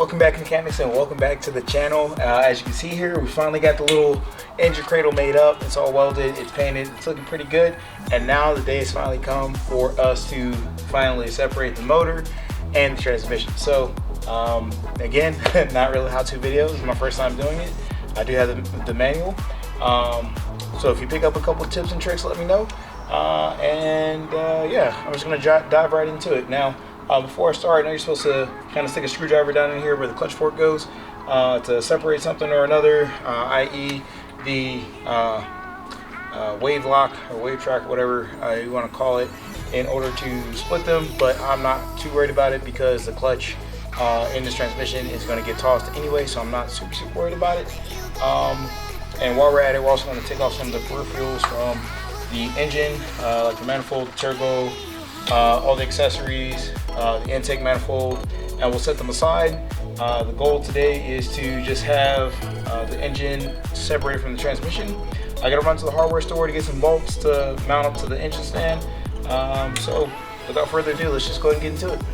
welcome back mechanics, and welcome back to the channel. As you can see here, we finally got the little engine cradle made up. It's all welded, it's painted, it's looking pretty good. And now the day has finally come for us to finally separate the motor and the transmission. So again, not really how-to videos. This is my first time doing it. I do have the manual. So if you pick up a couple tips and tricks, let me know. Yeah, I'm just gonna dive right into it. Now, before I start, I know you're supposed to kind of stick a screwdriver down in here where the clutch fork goes to separate something or another, i.e. the wave lock or wave track, whatever you want to call it, in order to split them. But I'm not too worried about it because the clutch in this transmission is going to get tossed anyway, so I'm not super worried about it. And while we're at it, we're also going to take off some of the peripherals from the engine, like the manifold, the turbo, all the accessories, the intake manifold, and we'll set them aside. The goal today is to just have the engine separated from the transmission. I gotta run to the hardware store to get some bolts to mount up to the engine stand. So without further ado, let's just go ahead and get into it.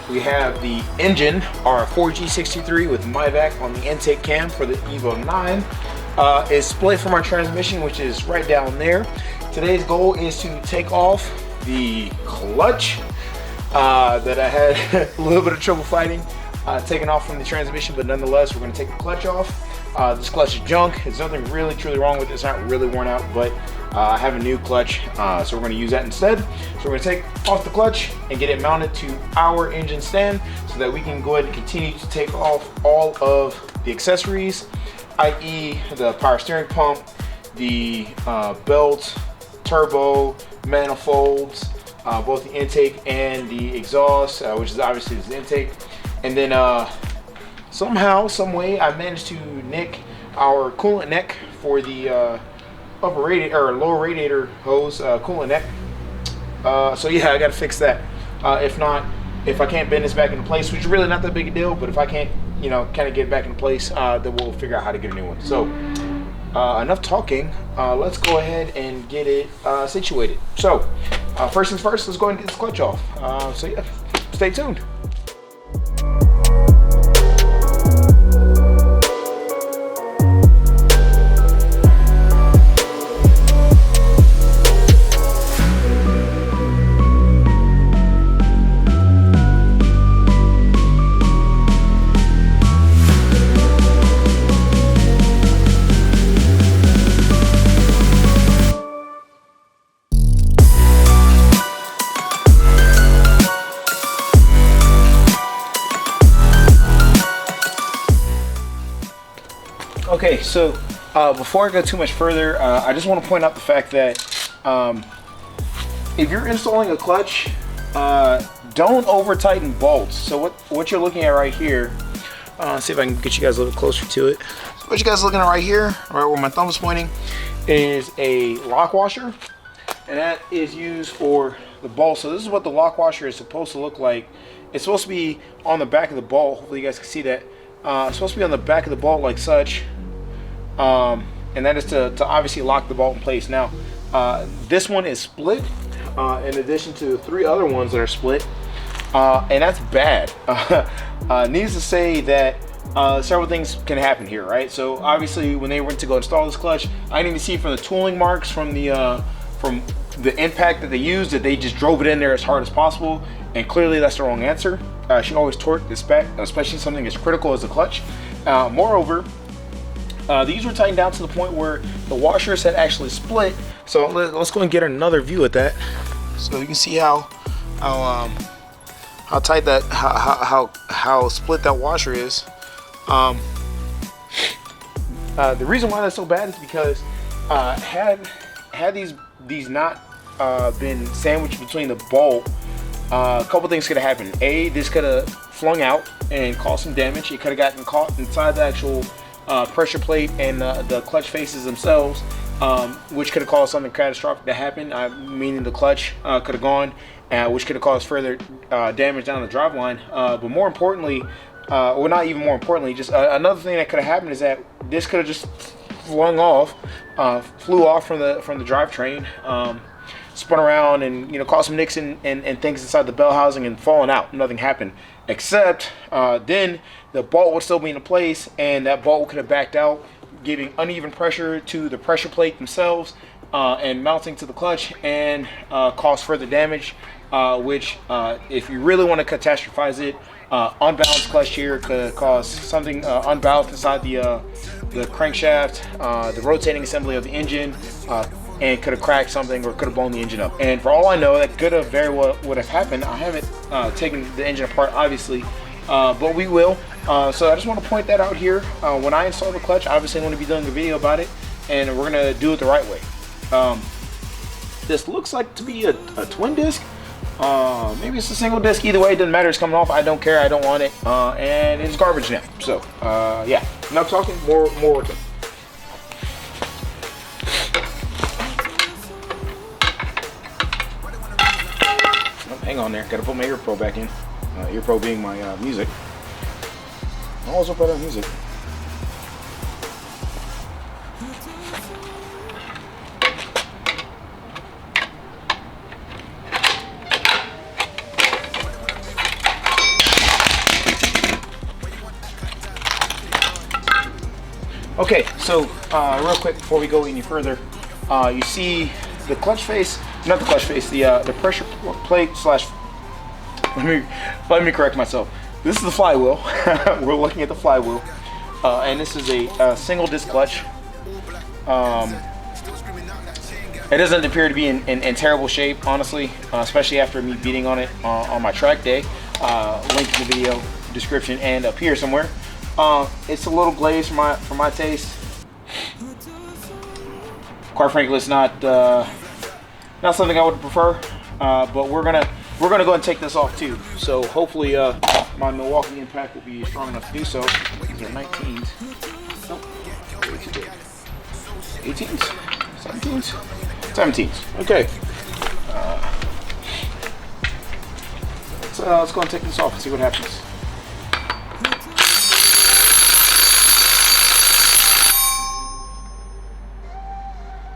We have the engine, our 4G63 with MyVac on the intake cam for the Evo 9. Is split from our transmission, which is right down there. Today's goal is to take off the clutch that I had a little bit of trouble fighting, taking off from the transmission, but nonetheless, we're going to take the clutch off. This clutch is junk. There's nothing really truly wrong with it. It's not really worn out, but I have a new clutch, so we're going to use that instead. So we're going to take off the clutch and get it mounted to our engine stand so that we can go ahead and continue to take off all of the accessories, i.e. the power steering pump, the belt, turbo, manifolds, both the intake and the exhaust, which is obviously the intake. And then somehow, some way, I managed to nick our coolant neck for the upper radiator or lower radiator hose coolant neck. So yeah, I got to fix that. If I can't bend this back into place, which is really not that big a deal, but if I can't, kind of get it back in place, then we'll figure out how to get a new one. So enough talking. Let's go ahead and get it situated. So first things first, let's go ahead and get this clutch off. So yeah, stay tuned. Okay, so before I go too much further, I just want to point out the fact that if you're installing a clutch, don't over tighten bolts. So what you're looking at right here See if I can get you guys a little closer to it. So what you guys are looking at right here, right where my thumb is pointing, is a lock washer, and that is used for the bolt. So this is what the lock washer is supposed to look like. It's supposed to be on the back of the bolt. Hopefully you guys can see that. It's supposed to be on the back of the bolt like such, and that is to obviously lock the bolt in place. Now this one is split in addition to 3 other ones that are split, and that's bad. Needless to say that several things can happen here, right? So obviously when they went to go install this clutch, I didn't even see from the tooling marks from the impact that they used that they just drove it in there as hard as possible, and clearly that's the wrong answer. You should always torque the spec, especially something as critical as the clutch. Moreover, these were tightened down to the point where the washers had actually split. So let's go and get another view at that, so you can see how tight that how split that washer is. The reason why that's so bad is because had these not been sandwiched between the bolt, a couple things could have happened. A, this could have flung out and caused some damage. It could have gotten caught inside the actual pressure plate and the clutch faces themselves, which could have caused something catastrophic to happen, meaning the clutch could have gone, which could have caused further damage down the drive line. But more importantly, or not even more importantly, just another thing that could have happened is that this could have just flew off from the drivetrain, spun around and caused some nicks and things inside the bell housing and falling out. Nothing happened, except then the bolt would still be in place, and that bolt could have backed out, giving uneven pressure to the pressure plate themselves and mounting to the clutch, and cause further damage, which if you really want to catastrophize it, unbalanced clutch here could cause something unbalanced inside the crankshaft, the rotating assembly of the engine, and could have cracked something or could have blown the engine up. And for all I know, that could have very well would have happened. I haven't taken the engine apart, obviously, but we will. So I just want to point that out here. When I install the clutch, obviously I'm going to be doing a video about it, and we're going to do it the right way. This looks like to be a twin disc. Maybe it's a single disc. Either way, it doesn't matter. It's coming off. I don't care. I don't want it. And it's garbage now. So yeah, enough talking. More working. Oh, hang on there. Gotta put my ear pro back in. Ear pro being my music. I always put on music. Okay, so real quick before we go any further, you see the clutch face, not the clutch face, the pressure plate slash. Let me correct myself. This is the flywheel. We're looking at the flywheel, and this is a single disc clutch. It doesn't appear to be in terrible shape, honestly, especially after me beating on it on my track day. Link in the video description and up here somewhere. It's a little glazed for my taste. Quite frankly, it's not something I would prefer. But we're gonna go and take this off too. So hopefully my Milwaukee impact will be strong enough to do so. These are 19s. Nope. 18s, 17s, 17s. Okay. Let's go and take this off and see what happens.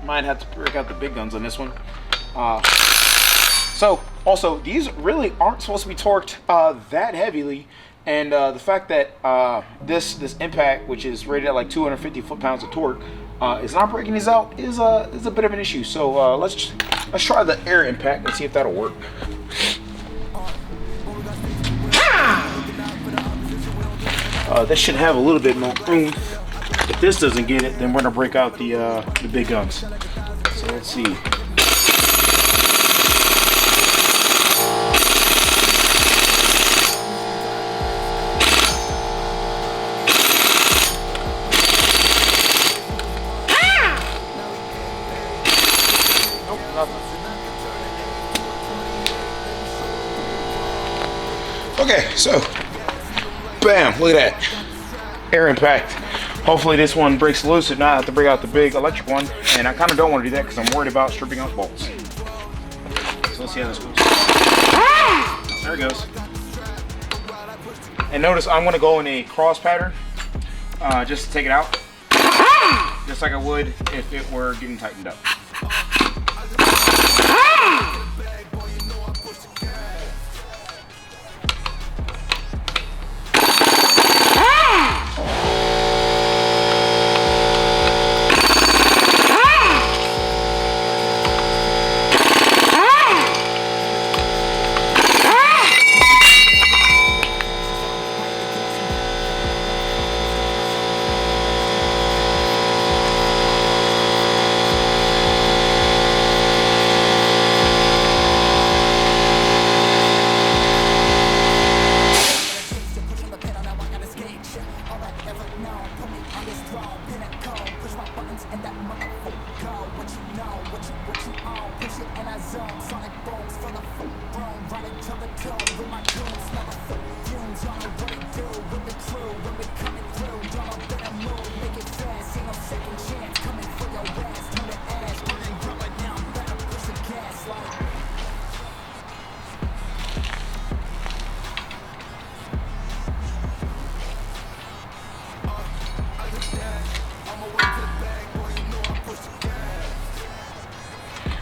Might have to break out the big guns on this one. So also, these really aren't supposed to be torqued that heavily, and the fact that this impact, which is rated at like 250 foot-pounds of torque, is not breaking these out is a bit of an issue. So let's try the air impact and see if that'll work. This should have a little bit more room. If this doesn't get it, then we're gonna break out the big guns. So let's see. Nope, nothing. Okay, so bam, look at that. air impact. Hopefully this one breaks loose and not have to bring out the big electric one. And I kind of don't want to do that because I'm worried about stripping out bolts. So let's see how this goes. There it goes. And notice I'm going to go in a cross pattern just to take it out. Just like I would if it were getting tightened up.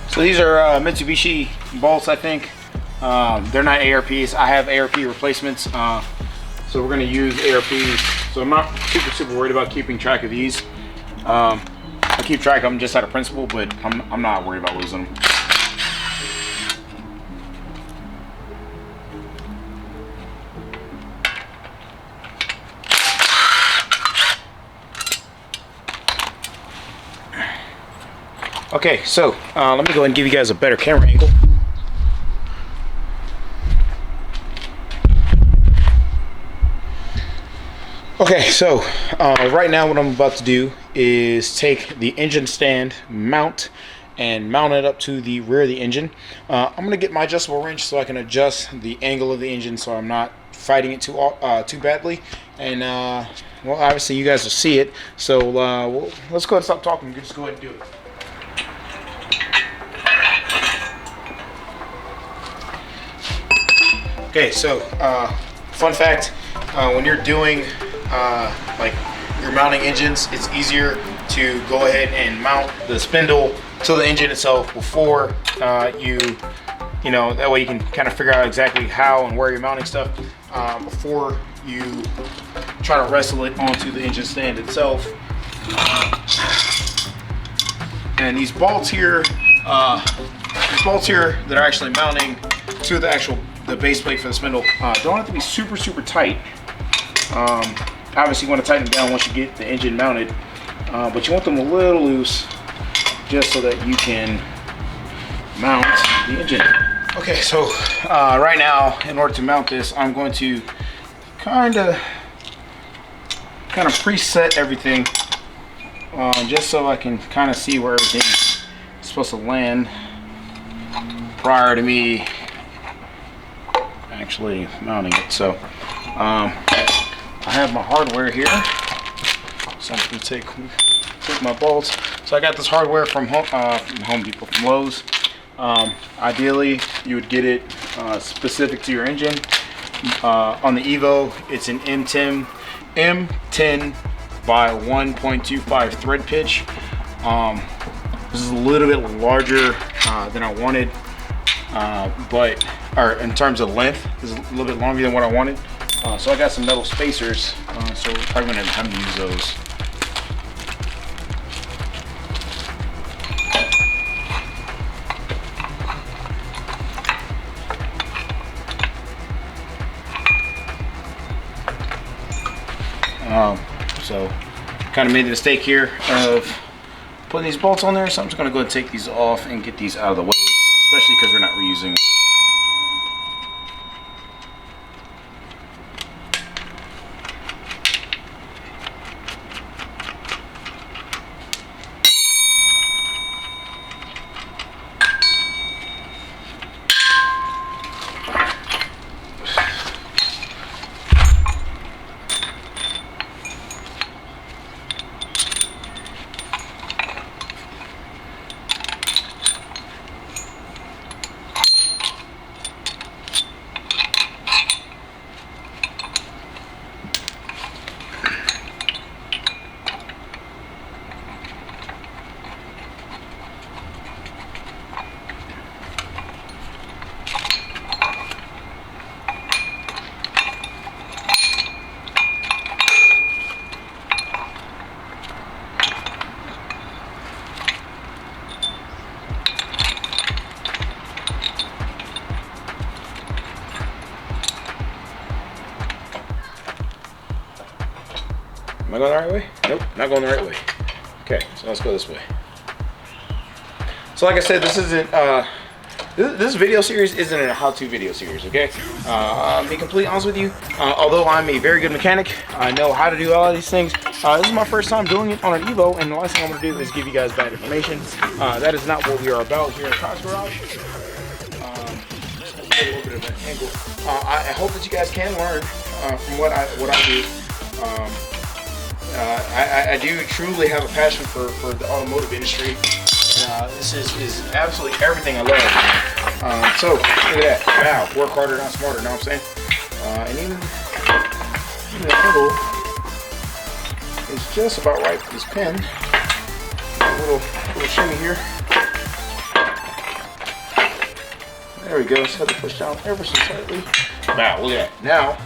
So these are Mitsubishi bolts, I think. They're not ARPs. I have ARP replacements, so we're going to use ARPs. So I'm not super worried about keeping track of these. I keep track of them just out of principle, but I'm not worried about losing them. Okay, so let me go ahead and give you guys a better camera angle. Okay, so right now what I'm about to do is take the engine stand mount and mount it up to the rear of the engine. I'm going to get my adjustable wrench so I can adjust the angle of the engine so I'm not fighting it too badly. And well, obviously you guys will see it. So let's go ahead and stop talking and just go ahead and do it. Okay, so fun fact, when you're doing like you're mounting engines, it's easier to go ahead and mount the spindle to the engine itself before you know, that way you can kind of figure out exactly how and where you're mounting stuff before you try to wrestle it onto the engine stand itself. And these bolts here that are actually mounting to the base plate for the spindle don't have to be super tight. Obviously you want to tighten them down once you get the engine mounted, but you want them a little loose just so that you can mount the engine. Okay, so right now in order to mount this, I'm going to kind of preset everything just so I can kind of see where everything's supposed to land prior to me actually mounting it. So I have my hardware here, so I'm just gonna take my bolts. So I got this hardware from Home Depot, from Lowe's. Ideally you would get it specific to your engine. On the Evo it's an M10 by 1.25 thread pitch. This is a little bit larger than I wanted, or in terms of length, this is a little bit longer than what I wanted. So I got some metal spacers, so we're probably going to have time to use those. So kind of made the mistake here of putting these bolts on there, so I'm just going to go ahead and take these off and get these out of the way, especially because we're not reusing them. Am I going the right way? Nope, not going the right way. Okay, so let's go this way. So like I said, this isn't this video series isn't a how-to video series, okay? I'll be completely honest with you. Although I'm a very good mechanic, I know how to do all of these things. This is my first time doing it on an Evo, and the last thing I'm gonna do is give you guys bad information. That is not what we are about here at Cars Garage. Just a little bit of an angle. I hope that you guys can learn from what I do. I do truly have a passion for the automotive industry. This is absolutely everything I love. So look at that. Wow, work harder, not smarter. Know what I'm saying? And even the angle is just about right for this pin. A little shimmy here. There we go. Just have to push down ever so slightly. Wow, look at that. Now,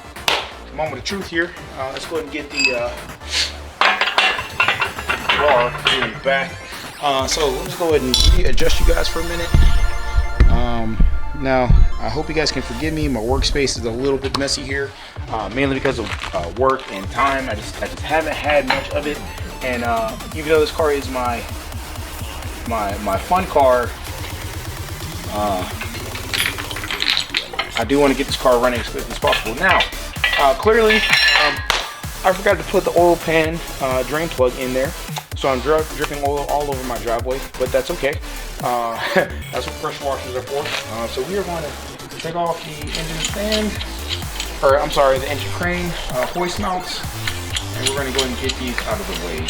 the moment of truth here. Let's go ahead and get the bar in the back. So let's go ahead and readjust you guys for a minute. Now, I hope you guys can forgive me. My workspace is a little bit messy here, mainly because of work and time. I just haven't had much of it. And even though this car is my fun car, I do want to get this car running as quickly as possible. Now, clearly, I forgot to put the oil pan drain plug in there. So I'm dripping oil all over my driveway, but that's okay. That's what pressure washers are for. So we are going to take off the engine stand, or I'm sorry, the engine crane hoist mounts, and we're going to go ahead and get these out of the way.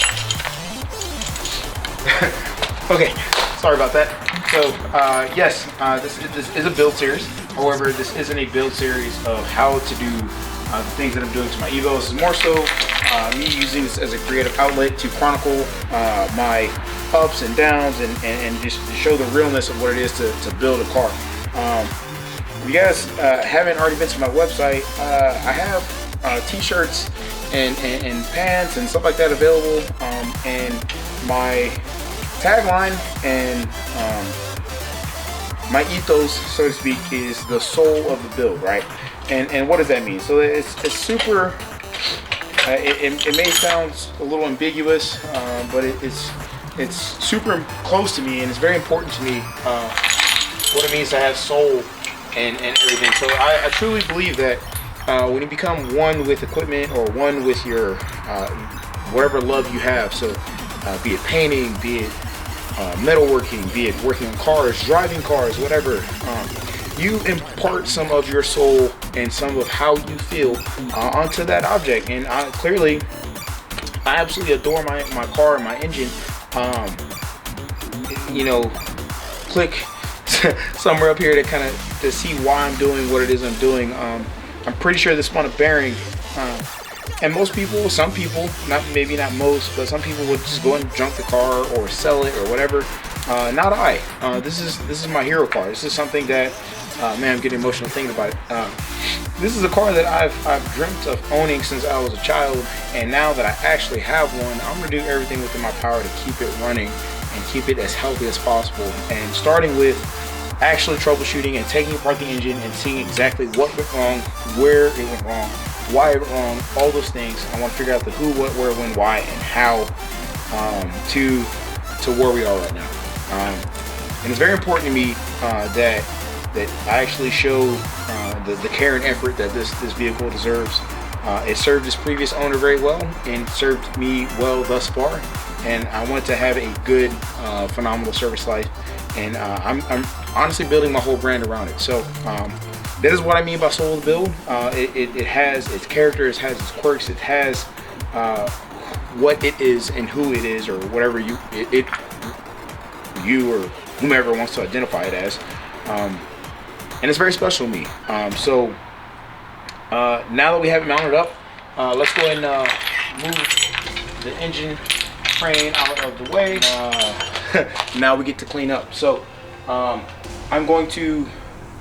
Okay, sorry about that. So yes, this is a build series. However, this isn't a build series of how to do the things that I'm doing to my Evo. This is more so me using this as a creative outlet to chronicle my ups and downs and just show the realness of what it is to build a car. If you guys haven't already been to my website, I have t-shirts and pants and stuff like that available, and my tagline and my ethos, so to speak, is the soul of the build, right? And what does that mean? So it's super, it may sound a little ambiguous, but it's super close to me, and it's very important to me what it means to have soul and everything. So I truly believe that when you become one with equipment or one with your whatever love you have, so be it painting, be it metalworking, be it working on cars, driving cars, whatever, you impart some of your soul and some of how you feel onto that object. And clearly, I absolutely adore my car and my engine. You know, click somewhere up here to kind of to see why I'm doing what it is I'm doing. I'm pretty sure this spun a bearing. And most people, some people, maybe not most, but some people would just go and junk the car or sell it or whatever. Not I. This is my hero car. This is something that, man, I'm getting emotional thinking about it. This is a car that I've dreamt of owning since I was a child, and now that I actually have one, I'm gonna do everything within my power to keep it running and keep it as healthy as possible. And starting with actually troubleshooting and taking apart the engine and seeing exactly what went wrong, where it went wrong, why it went wrong, all those things. I want to figure out the who, what, where, when, why, and how to where we are right now. And it's very important to me that I actually show the care and effort that this vehicle deserves. It served its previous owner very well and served me well thus far, and I want to have a good, phenomenal service life. And I'm honestly building my whole brand around it. So that is what I mean by soul of the build. It has its character, it has its quirks, it has what it is and who it is, or whatever you or whomever wants to identify it as. And it's very special to me. So now that we have it mounted up, let's go ahead and move the engine crane out of the way. Now we get to clean up. So I'm going to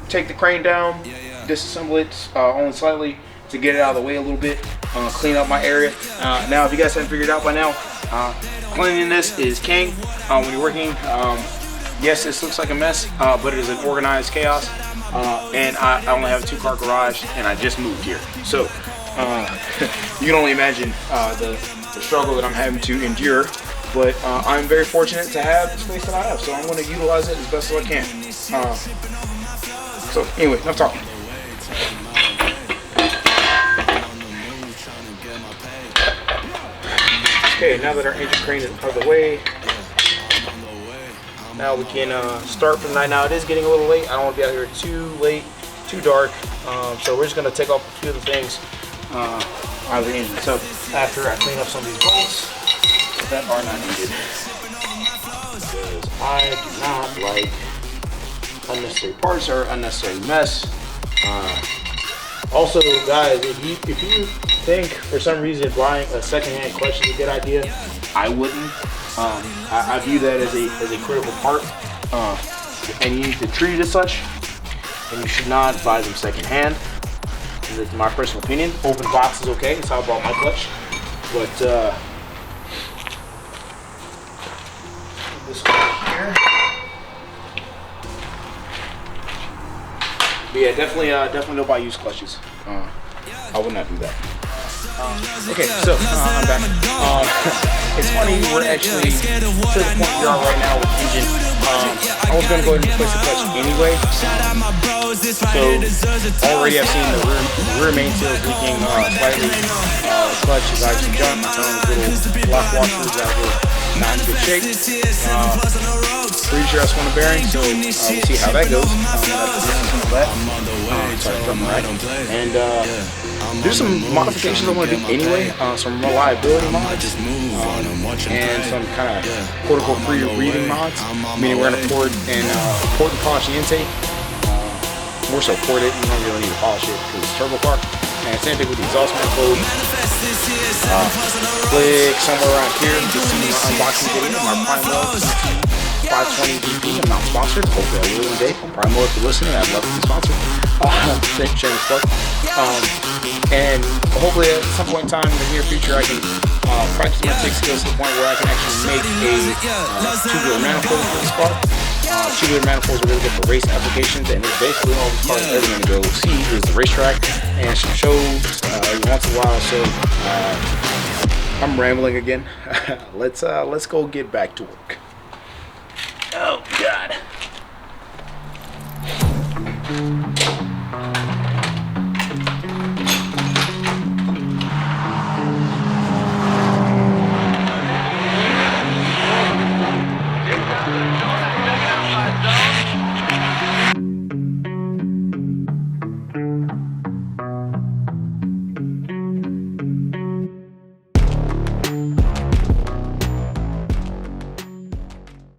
take the crane down, disassemble it only slightly to get it out of the way a little bit, clean up my area. Now, if you guys haven't figured it out by now, cleaning this is king. When you're working, yes, this looks like a mess, but it is an organized chaos. And I only have a 2-car garage, and I just moved here. So You can only imagine the struggle that I'm having to endure. But I'm very fortunate to have the space that I have, so I'm going to utilize it as best as I can. So anyway, enough talking. Okay, now that our engine crane is out of the way, now we can start for the night. Now it is getting a little late. I don't want to be out here too late, too dark. So we're just going to take off a few of the things out of the engine. So after I clean up some of these bolts that are not needed, because I do not like unnecessary parts or unnecessary mess. Also, guys, if you think for some reason buying a secondhand clutch is a good idea, I wouldn't. I view that as a critical part, and you need to treat it as such. And you should not buy them secondhand. That's my personal opinion. Open box is okay. That's how I bought my clutch. But this one here. But yeah, definitely don't buy used clutches. I would not do that. Okay, so I'm back. It's funny, we're actually to the point we are right now with the engine. I was going to go ahead and replace the clutch anyway. So already I've seen the rear main seals leaking slightly. The clutch is actually junk. Little block washers that were not in good shape. Pretty sure that's one of the bearings, so we'll see how that goes. And there's some modifications I want to do anyway, some reliability mods, and some kind of quote-unquote free breathing mods, meaning we're going to port and polish the intake. More so port it, you don't really need to polish it because it's turbo car. And same thing with the exhaust manifold. Click somewhere around here, you can see my unboxing video, my Primal 520 DP. I'm not sponsored. Hopefully I will one day. Primal, if you're listening, I'd love to be sponsored. Shameless plug. And hopefully at some point in time in the near future I can practice my TIG skills to the point where I can actually make a tubular manifold for this car. Tubular manifolds are really good for race applications, and it's basically all the cars that we're going to go see is the racetrack and some shows every once in a while. So I'm rambling again. Let's go get back to work.